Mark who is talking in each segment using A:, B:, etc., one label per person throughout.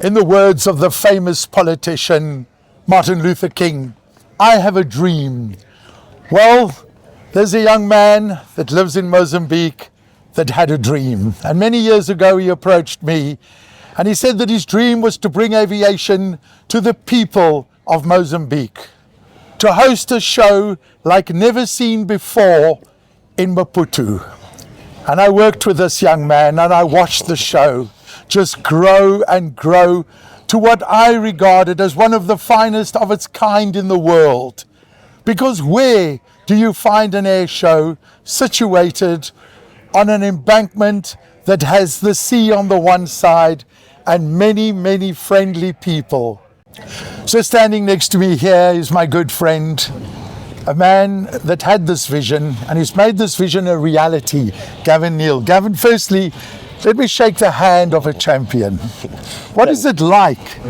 A: In the words of the famous politician Martin Luther King, I have a dream. Well, there's a young man that lives in Mozambique that had a dream. And many years ago he approached me and he said that his dream was to bring aviation to the people of Mozambique, to host a show like never seen before in Maputo. And I worked with this young man and I watched the show just grow and grow to what I regarded as one of the finest of its kind in the world. Because where do you find an air show situated on an embankment that has the sea on the one side and many, many friendly people? So standing next to me here is my good friend, a man that had this vision and who's made this vision a reality, Gavin Neil. Gavin, firstly, let me shake the hand of a champion. What is it like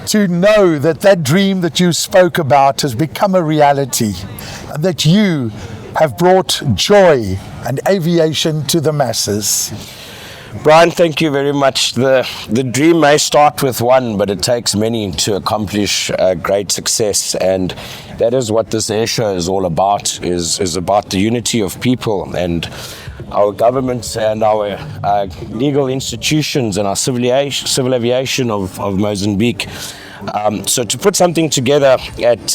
A: to know that that dream that you spoke about has become a reality, and that you have brought joy and aviation to the masses?
B: Brian, thank you very much. The dream may start with one, but it takes many to accomplish great success, and that is what this air show is all about, is about the unity of people, and our governments and our legal institutions and our civil aviation of Mozambique. So to put something together at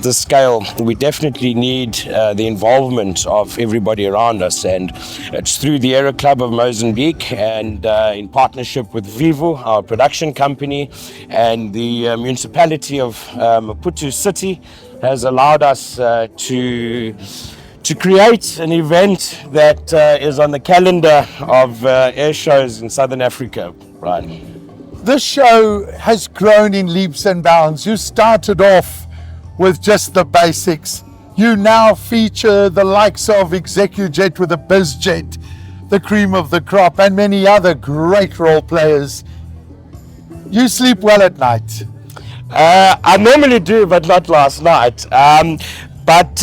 B: this scale, we definitely need the involvement of everybody around us, and it's through the Aerclube of Mozambique and in partnership with Vivo, our production company, and the municipality of Maputo City has allowed us to create an event that is on the calendar of air shows in Southern Africa, Brian.
A: This show has grown in leaps and bounds. You started off with just the basics. You now feature the likes of Execujet with a BizJet, the cream of the crop, and many other great role players. You sleep well at night?
B: I normally do, but not last night. But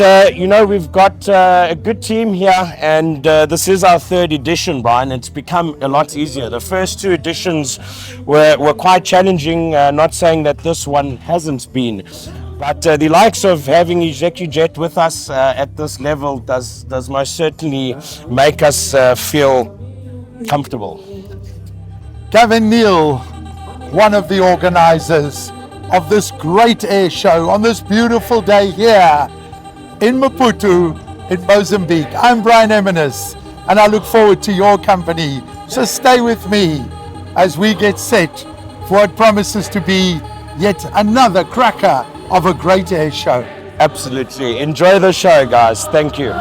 B: we've got a good team here, and this is our third edition, Brian. It's become a lot easier. The first two editions were quite challenging, not saying that this one hasn't been. But the likes of having Execujet with us at this level does most certainly make us feel comfortable.
A: Gavin Neil, one of the organizers of this great air show on this beautiful day here in Maputo, in Mozambique. I'm Brian Emmenis, and I look forward to your company. So stay with me as we get set for what promises to be yet another cracker of a great air show.
B: Absolutely. Enjoy the show, guys. Thank you.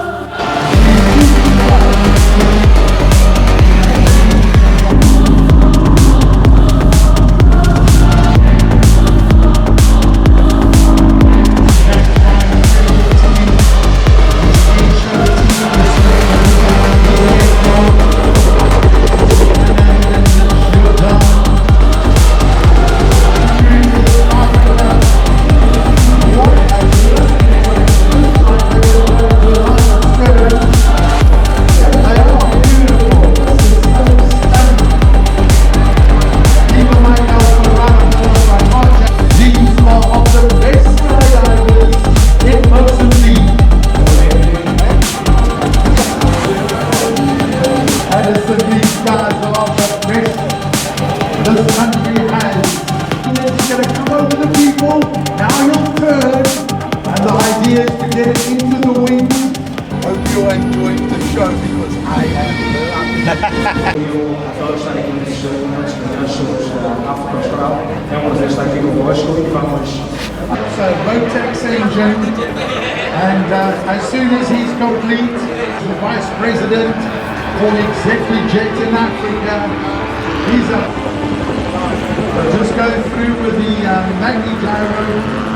A: So Rotex engine, and as soon as he's complete, the Vice President for Execujet in Africa, he's up. We'll just go through with the Magni gyro,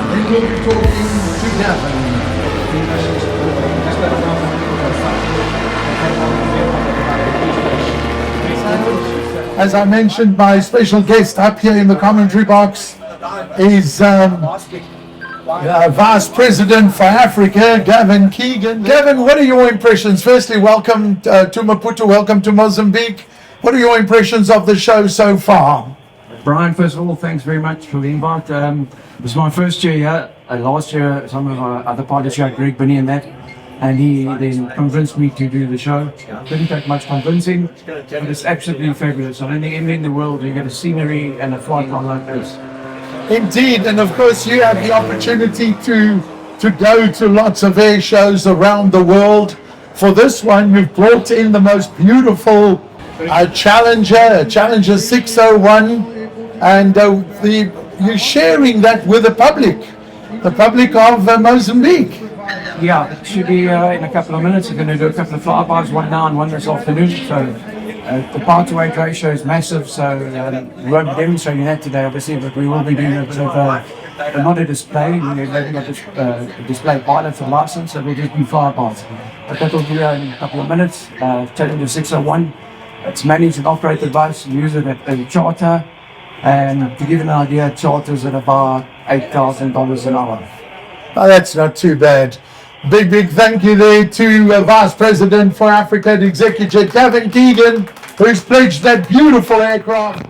A: then we'll be talking to Gavin. As I mentioned, my special guest up here in the commentary box is Vice President for Africa, Gavin Keegan. Gavin, what are your impressions? Firstly, welcome to Maputo, welcome to Mozambique. What are your impressions of the show so far?
C: Brian, first of all, thanks very much for the invite. This is my first year here. Last year, some of our other pilots here, Greg, Benny and that, and he then convinced me to do the show. Didn't take much convincing, but it's absolutely fabulous. I don't think anywhere in the world you get a scenery and a flight like this.
A: Indeed, and of course you have the opportunity to go to lots of air shows around the world. For this one, you've brought in the most beautiful Challenger 601, and you're sharing that with the public of Mozambique.
C: Yeah, it should be in a couple of minutes. We're going to do a couple of flybys, one now and one this afternoon. So the Maputo Air Show is massive, so we won't be demonstrating that today, obviously, but we will be doing a bit of not a display. We're having a display pilot for license, so we'll just do flybys. But that will be in a couple of minutes. Challenger 601. It's managed and operated by us. We use it at a charter, and to give you an idea, charters at about $8,000 an hour.
A: Oh, that's not too bad. Big thank you there to Vice President for Africa at Execujet, Gavin Neil, who's pledged that beautiful aircraft.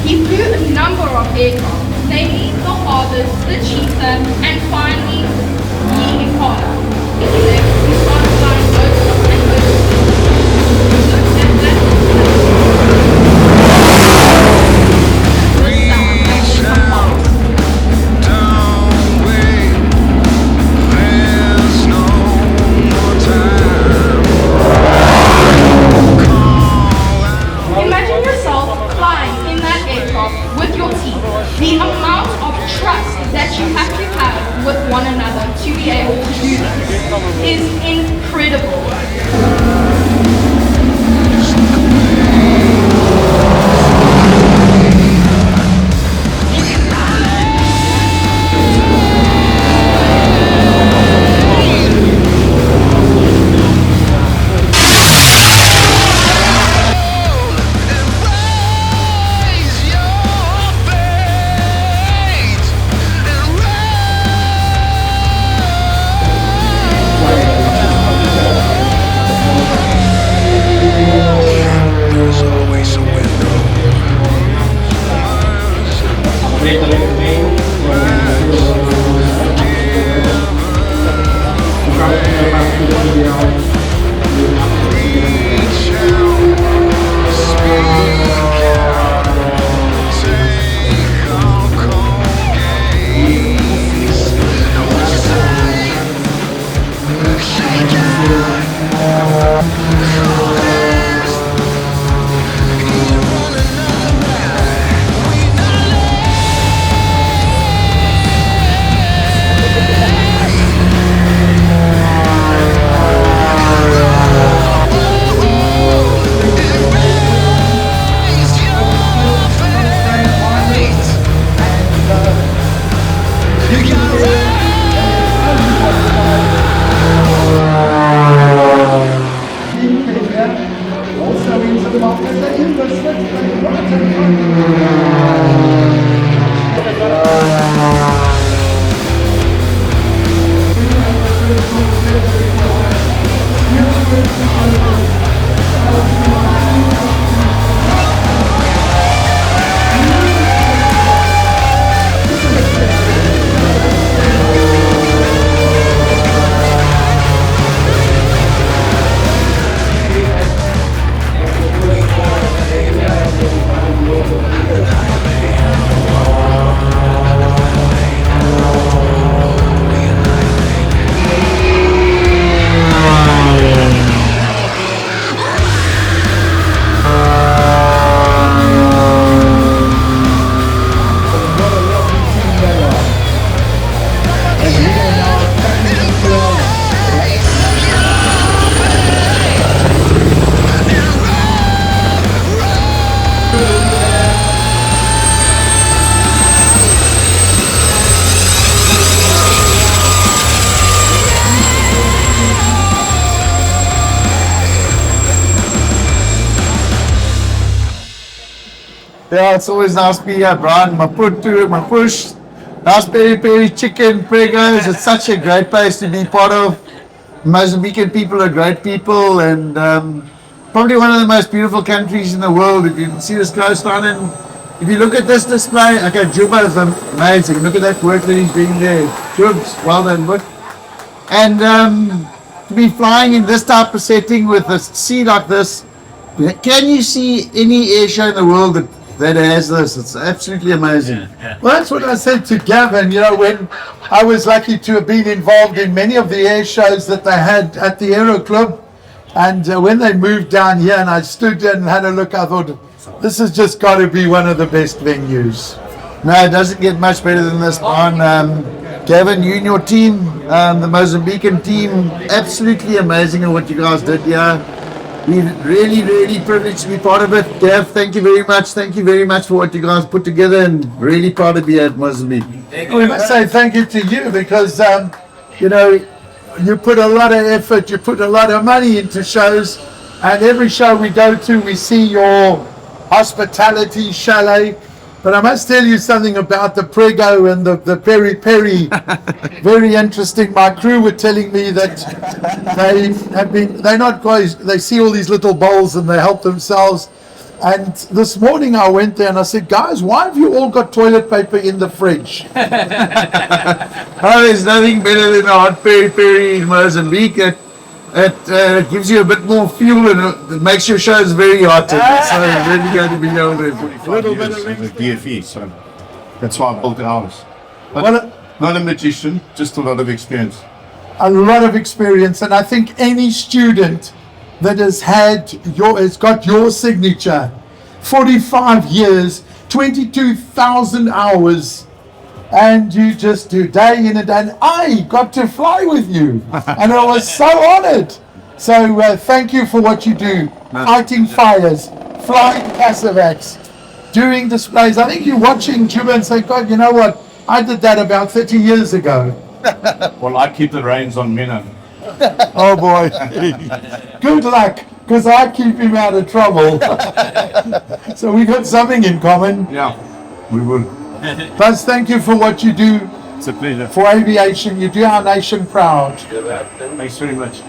D: He flew a number of aircraft, namely the Harvest, the Cheetah, and finally the Impala. He started flying most of and most. Imagine yourself flying in that aircraft with your team. The amount of trust that you have to have with one another to be able to do this is incredible.
E: Yeah, it's always nice to be here, Brian. My push Nice peri peri chicken, pregos. It's such a great place to be part of. Mozambican people are great people, and probably one of the most beautiful countries in the world. If you can see this coastline, and if you look at this display, okay, Juba is amazing. Look at that work that he's doing there. Jub's well done work. And to be flying in this type of setting with a sea like this, can you see any air show in the world that has this? It's absolutely amazing.
A: Well, that's what I said to Gavin, when I was lucky to have been involved in many of the air shows that they had at the Aerclube. And when they moved down here and I stood there and had a look, I thought, this has just got to be one of the best venues.
E: No, it doesn't get much better than this, Brian. Gavin, you and your team, the Mozambican team, absolutely amazing at what you guys did here. We're really, really privileged to be part of it. Gav, thank you very much. Thank you very much for what you guys put together, and really proud to be at Mozambique.
A: We must say thank you to you because, you put a lot of effort, you put a lot of money into shows, and every show we go to, we see your hospitality, chalet. But I must tell you something about the prego and the peri peri. Very interesting. My crew were telling me that they see all these little bowls and they help themselves. And this morning I went there and I said, guys, why have you all got toilet paper in the fridge?
E: Oh, there's nothing better than a hot peri peri in Mozambique. It gives you a bit more fuel and it makes your shows very hot. So it's really going to be over there.
F: A little bit of DFE, so that's why I built the house. But not a magician, just a lot of experience.
A: A lot of experience, and I think any student that has got your signature, 45 years, 22,000 hours, and you just do day in and day. And I got to fly with you, and I was so honored. So thank you for what you do, fighting fires, flying Cassavacs, doing displays. I think you're watching Juba and say, God, you know what? I did that about 30 years ago.
F: Well, I keep the reins on Minnow.
A: Oh boy. Good luck, because I keep him out of trouble. So we got something in common.
F: Yeah, we will.
A: Plus, thank you for what you do
F: It's a pleasure.
A: for aviation. You do our nation proud.
F: Thanks very much.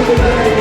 G: today.